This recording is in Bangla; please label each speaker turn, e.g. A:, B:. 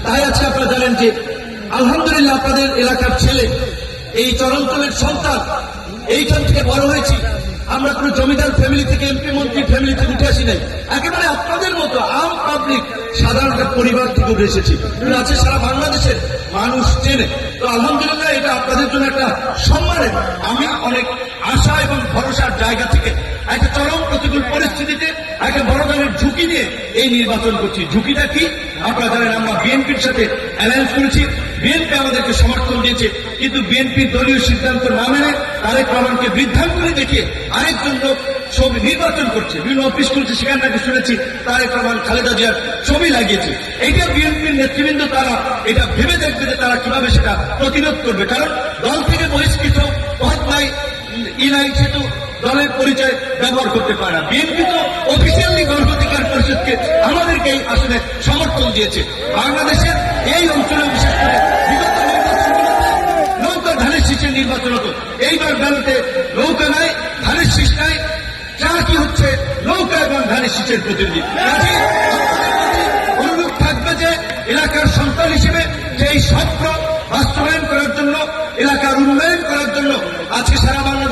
A: তাই আজকে আপনারা জানেন যে আলহামদুলিল্লাহ আপনাদের এলাকার ছেলে এই চরাঞ্চলের সন্তান এইখান থেকে বড় হয়েছি। আমরা কোনো জমিদার ফ্যামিলি থেকে এমপি মন্ত্রী ফ্যামিলিতে উঠে আসি নাই, একেবারে আপনাদের মতো আম পাবলিক সাধারণ একটা পরিবার থেকে উঠে এসেছি। আছে সারা বাংলাদেশের মানুষ চেনে। তো আলহামদুলিল্লাহ এটা আপনাদের জন্য একটা সম্মানের। আমি অনেক আশা এবং ভরসার জায়গা থেকে একটা চরম প্রতিকূল পরিস্থিতিতে একটা বড় ধরনের ঝুঁকি নিয়ে এই নির্বাচন করছি। ঝুঁকিটা কি আপনারা জানেন, আমরা বিএনপির সাথে অ্যালায়েন্স করেছি। বিএনপি আমাদেরকে সমর্থন দিয়েছে, কিন্তু বিএনপির দলীয় সিদ্ধান্ত না মেনে তারেক রহমানকে বৃদ্ধাঙ্গুলি দেখে আরেকজন লোক ছবি নির্বাচন করছে, বিভিন্ন অফিস করছে, সেখানে নাকি শুনেছি তারেক রহমান খালেদা জিয়ার ছবি লাগিয়েছে। এইটা বিএনপির নেতৃবৃন্দ তারা এটা ভেবে দেখবে যে তারা কিভাবে সেটা প্রতিরোধ করবে, কারণ দল থেকে বহিষ্কৃত পদ নাই নাই সেতু দলের পরিচয় ব্যবহার করতে পারে না। বিএনপি তো অফিসিয়ালি গণঅধিকার পরিষদকে আমাদেরকে আসলে সমর্থন দিয়েছে। বাংলাদেশের এই অঞ্চলে বিশেষ করে বিগত নির্বাচনগুলোতে নৌকা ধানের শীষের নির্বাচন হতো, এইবার ব্যালটে নৌকা নাই, ধানের শীষ নাই, যা কি হচ্ছে নৌকা এবং ধানের শীষের প্রতিনিধি। অনুরোধ থাকবে যে এলাকার সন্তান হিসেবে যে এই স্বপ্ন বাস্তবায়ন করার জন্য, এলাকার উন্নয়ন করার জন্য আজকে সারা বাংলা